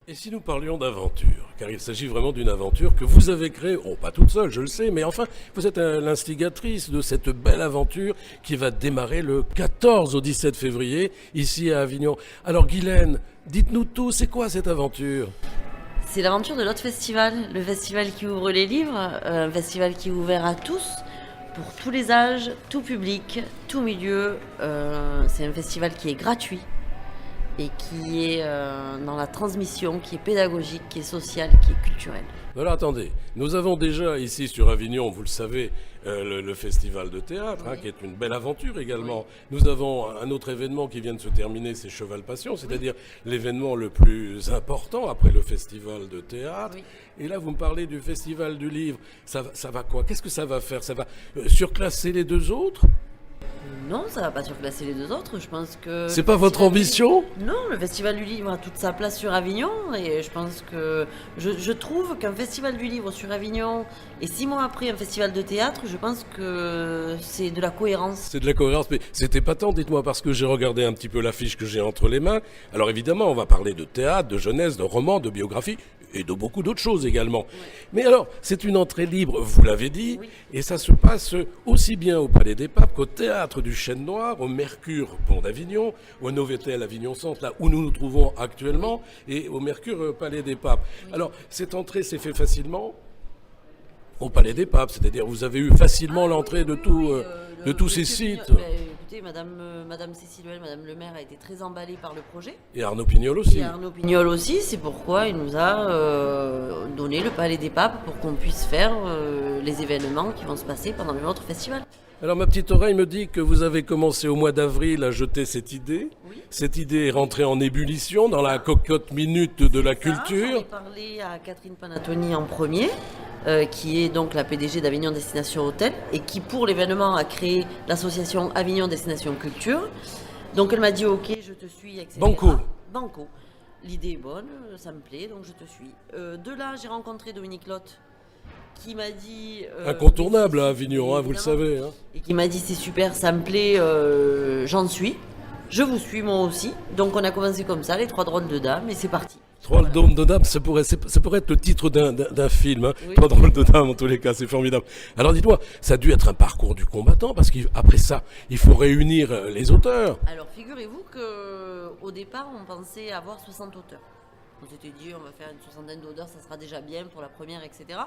Et si nous parlions d'aventure, car il s'agit vraiment d'une aventure que vous avez créée, oh pas toute seule, je le sais, mais enfin, vous êtes l'instigatrice de cette belle aventure qui va démarrer le 14 au 17 février, ici à Avignon. Alors Guylaine, dites-nous tout, c'est quoi cette aventure? C'est l'aventure de notre festival, le festival qui ouvre les livres, un festival qui est ouvert à tous, pour tous les âges, tout public, tout milieu. C'est un festival qui est gratuit et qui est dans la transmission, qui est pédagogique, qui est sociale, qui est culturelle. Alors attendez, nous avons déjà ici sur Avignon, vous le savez, le festival de théâtre, Oui. qui est une belle aventure également. Nous avons un autre événement qui vient de se terminer, c'est Cheval Passion, c'est-à-dire l'événement le plus important après le festival de théâtre. Oui. Et là, vous me parlez du festival du livre. Ça va quoi? Qu'est-ce que ça va faire? Ça va surclasser les deux autres? Non, ça va pas surclasser les deux autres. Je pense que C'est le pas votre festival du ambition? livre- Non, le festival du livre a toute sa place sur Avignon et je pense que je trouve qu'un festival du livre sur Avignon et 6 mois après un festival de théâtre, je pense que c'est de la cohérence. C'est de la cohérence, mais c'était pas tant, dites-moi, parce que j'ai regardé un petit peu l'affiche que j'ai entre les mains. Alors évidemment, on va parler de théâtre, de jeunesse, de romans, de biographie et de beaucoup d'autres choses également. Mais alors, c'est une entrée libre, vous l'avez dit, Oui. et ça se passe aussi bien au Palais des Papes qu'au Théâtre du Chêne Noir, au Mercure Pont d'Avignon, au Novotel Avignon Centre, là où nous nous trouvons actuellement, et au Mercure Palais des Papes. Alors, cette entrée s'est faite facilement au Palais des Papes, c'est-à-dire vous avez eu facilement l'entrée de de tous ces sites. Écoutez, Madame Cécile Huel, Madame le maire a été très emballée par le projet. Et Arnaud Pignol aussi. Et Arnaud Pignol aussi, c'est pourquoi il nous a donné le Palais des Papes pour qu'on puisse faire les événements qui vont se passer pendant notre festival. Alors ma petite oreille me dit que vous avez commencé au mois d'avril à jeter cette idée. Oui. Cette idée est rentrée en ébullition dans la cocotte minute de la J'en ai culture. parlé à Catherine Panatoni en premier, qui est donc la PDG d'Avignon Destination Hôtel et qui pour l'événement a créé l'association Avignon Destination Culture. Donc elle m'a dit ok, je te suis, etc. Banco. Banco. L'idée est bonne, ça me plaît, donc je te suis. De là, j'ai rencontré Dominique Lotte qui m'a dit... Incontournable mais à c'est- Avignon, vous le évidemment. savez. Et qui m'a dit c'est super, ça me plaît, j'en suis. Je vous suis moi aussi. Donc on a commencé comme ça, les 3 drôles de dames, et c'est parti. Trois drôles de dames, ça pourrait être le titre d'un film. Oui. Trois drôles de dames, en tous les cas, c'est formidable. Alors dites-moi, ça a dû être un parcours du combattant, parce qu'après ça, il faut réunir les auteurs. Alors figurez-vous qu'au départ on pensait avoir 60 auteurs. On s'était dit on va faire une soixantaine d'auteurs, ça sera déjà bien pour la première, etc.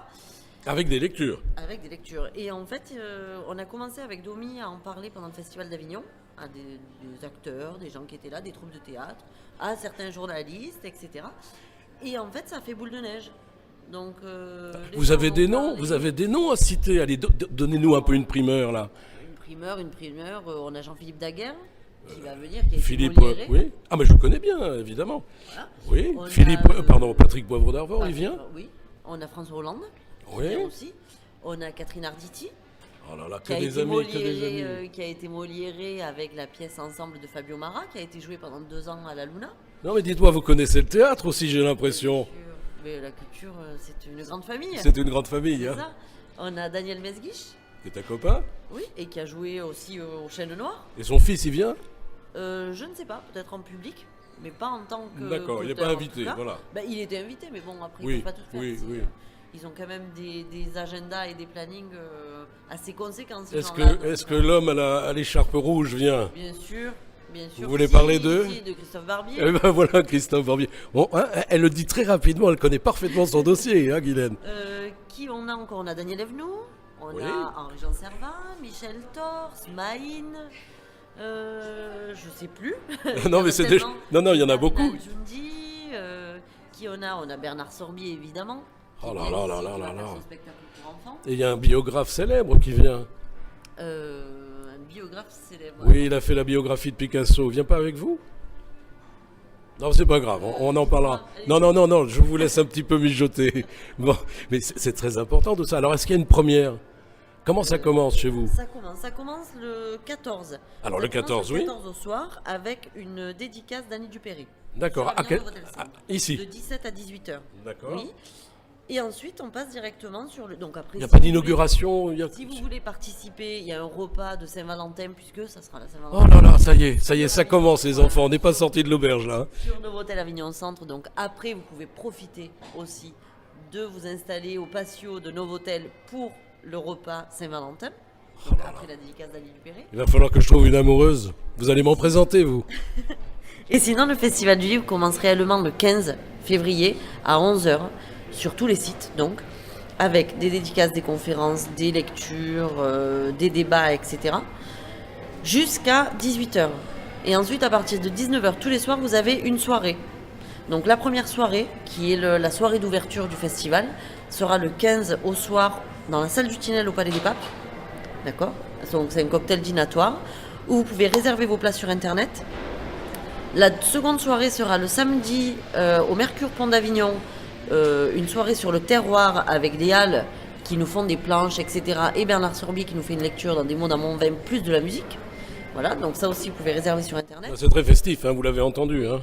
Avec des lectures. Avec des lectures. Et en fait, on a commencé avec Domi à en parler pendant le Festival d'Avignon, à des acteurs, des gens qui étaient là, des troupes de théâtre, à certains journalistes, etc. Et en fait, ça a fait boule de neige. Donc, les Vous gens avez ont des noms, parlé. vous avez des noms à citer. Allez, donnez-nous un peu une primeur là. Une primeur. On a Jean-Philippe Daguerre qui va venir, qui a Philippe, été Moliéré. oui. Ah, mais je le connais bien, évidemment. Voilà. Oui. On Philippe, a, pardon, Patrick Poivre d'Arvor, il vient. Oui. On a François Hollande qui Oui. vient aussi. On a Catherine Arditi Oh là là, que qui a des été amis, que des amis. qui a été Moliéré avec la pièce Ensemble de Fabio Mara, qui a été jouée pendant 2 ans à la Luna. Non, mais dites-moi, vous connaissez le théâtre aussi, j'ai l'impression. Mais la culture, c'est une grande famille. C'est une grande famille, C'est hein. ça. On a Daniel Mesguich, C'est ta copain. oui, et qui a joué aussi au Chêne Noir. Et son fils, il vient. Je ne sais pas, peut-être en public, mais pas en tant que. D'accord, il n'est qu'auteur, pas en tout invité, cas. voilà. Ben, il était invité, mais bon, après, Oui, ils ne peuvent pas tout faire. oui, c'est, oui. Ils ont quand même des agendas et des plannings assez conséquents. Ces Est-ce gens-là, que, donc, est-ce que l'homme à l'écharpe rouge vient? Bien sûr, bien sûr. Vous voulez parler d'eux de Christophe Barbier. Eh ben voilà, Christophe Barbier. Bon, hein, elle le dit très rapidement, elle connaît parfaitement son dossier, hein, Guylaine. Qui on a encore? On a Daniel Evenou, on Oui. a Henri-Jean Servat, Michel Thors, Maïn, je sais plus. Non, mais c'est déjà. Non, non, il y en a beaucoup. Jundi, qui on a? On a Bernard Sorbier, évidemment. Oh là qui là vient là ici, là qui va là faire là. son spectacle pour enfants. Et il y a un biographe célèbre qui vient. Un biographe célèbre. Oui, il a fait la biographie de Picasso. Il vient pas avec vous? Non, c'est pas grave, on en parlera. Non, je vous laisse un petit peu mijoter. Bon, mais c'est très important tout ça. Alors, est-ce qu'il y a une première? Comment ça commence chez vous? Ça commence le 14. Alors, le Ça commence 14, oui. Le 14 au soir avec une dédicace d'Annie Dupéry. D'accord. Sur Avignon, Novotel Ah, Centre. ici. De 17 à 18 heures. D'accord. Oui. Et ensuite, on passe directement sur le. Donc après, Il n'y a si pas vous d'inauguration. Si vous voulez participer, il y a un repas de Saint-Valentin, puisque ça sera la Oh Saint-Valentin. là là, ça y est, ça commence les enfants. On n'est pas sortis de l'auberge là. Sur Novotel Avignon Centre. Donc après, vous pouvez profiter aussi de vous installer au patio de Novotel pour le repas Saint-Valentin. Donc après la dédicace d'Ali Dupéré. Il va falloir que je trouve une amoureuse. Vous allez m'en présenter, vous. Et sinon, le Festival du Livre commence réellement le 15 février à 11h sur tous les sites, donc, avec des dédicaces, des conférences, des lectures, des débats, etc. jusqu'à 18h. Et ensuite, à partir de 19h tous les soirs, vous avez une soirée. Donc la première soirée, qui est la soirée d'ouverture du festival, sera le 15 au soir dans la salle du Tinel au Palais des Papes. D'accord ? Donc c'est un cocktail dînatoire où vous pouvez réserver vos places sur Internet. La seconde soirée sera le samedi au Mercure Pont d'Avignon, une soirée sur le terroir avec les halles qui nous font des planches, etc. Et Bernard Sorbier qui nous fait une lecture dans des mots dans mon vin, plus de la musique. Voilà, donc ça aussi vous pouvez réserver sur Internet. C'est très festif, hein, vous l'avez entendu. Hein.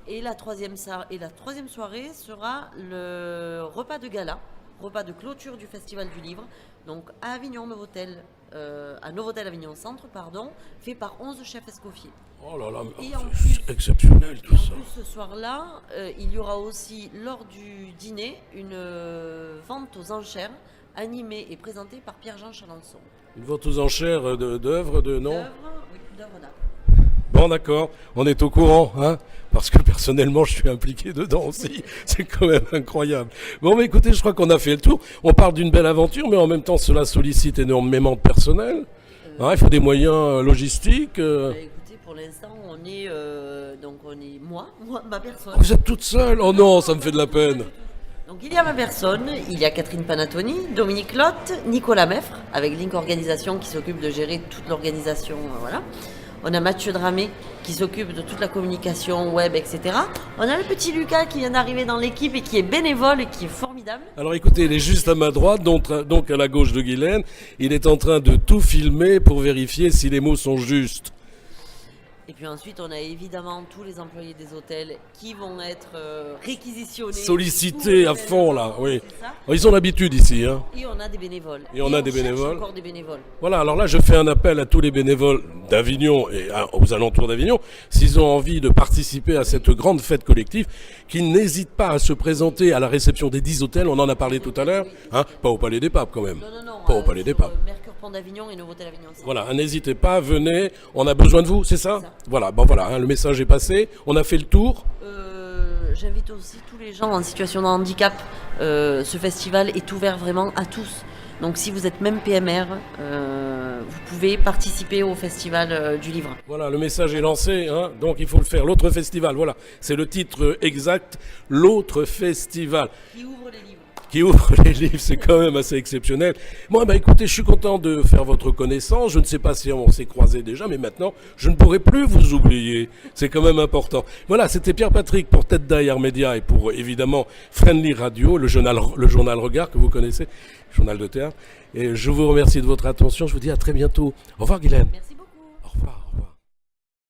Et la troisième soirée sera le repas de gala, repas de clôture du Festival du Livre, donc à Avignon Novotel, à Novotel Avignon Centre, pardon, fait par 11 chefs escoffiers. Oh là là, Et en c'est exceptionnel tout Et en ça. plus, ce soir-là, il y aura aussi, lors du dîner, une vente aux enchères animée et présentée par Pierre-Jean Chalençon. Une vente aux enchères d'œuvres, de non D'œuvres, oui, d'œuvres d'art. Bon d'accord, on est au courant, hein, parce que personnellement je suis impliqué dedans aussi, c'est quand même incroyable. Bon mais écoutez, je crois qu'on a fait le tour, on parle d'une belle aventure, mais en même temps cela sollicite énormément de personnel, hein, il faut des moyens logistiques. Écoutez, pour l'instant, on est moi, ma personne. Vous êtes toute seule? Oh non, ça me fait de la peine. Donc il y a ma personne, il y a Catherine Panatoni, Dominique Lotte, Nicolas Meffre, avec Link Organisation qui s'occupe de gérer toute l'organisation, voilà. On a Mathieu Dramé qui s'occupe de toute la communication web, etc. On a le petit Lucas qui vient d'arriver dans l'équipe et qui est bénévole et qui est formidable. Alors écoutez, il est juste à ma droite, donc à la gauche de Guylaine. Il est en train de tout filmer pour vérifier si les mots sont justes. Et puis ensuite, on a évidemment tous les employés des hôtels qui vont être réquisitionnés. Sollicités à fond là, oui. C'est ça. Ils ont l'habitude ici, hein. Et on a des bénévoles. Et on a des cherche bénévoles. encore des bénévoles. Voilà, alors là je fais un appel à tous les bénévoles d'Avignon et aux alentours d'Avignon, s'ils ont envie de participer à cette grande fête collective, qu'ils n'hésitent pas à se présenter à la réception des 10 hôtels, on en a parlé tout à l'heure, hein, pas au Palais des Papes quand même, Non. pas au Palais des Papes. Mercure Pont d'Avignon et Novotel Avignon Centre. Voilà, n'hésitez pas, venez, on a besoin de vous, c'est ça? C'est ça. Voilà, bon voilà, hein, le message est passé, on a fait le tour. J'invite aussi tous les gens en situation de handicap. Ce festival est ouvert vraiment à tous. Donc si vous êtes même PMR, vous pouvez participer au festival du livre. Voilà, le message est lancé, hein, donc il faut le faire. L'autre festival, voilà, c'est le titre exact, l'autre festival. Qui ouvre les livres. Qui ouvre les livres, c'est quand même assez exceptionnel. Moi, bah écoutez, je suis content de faire votre connaissance. Je ne sais pas si on s'est croisés déjà, mais maintenant, je ne pourrai plus vous oublier. C'est quand même important. Voilà, c'était Pierre-Patrick pour Tête derrière Média et pour, évidemment, Friendly Radio, le journal Regard que vous connaissez, journal de théâtre. Et je vous remercie de votre attention. Je vous dis à très bientôt. Au revoir, Guylaine. Merci beaucoup. Au revoir.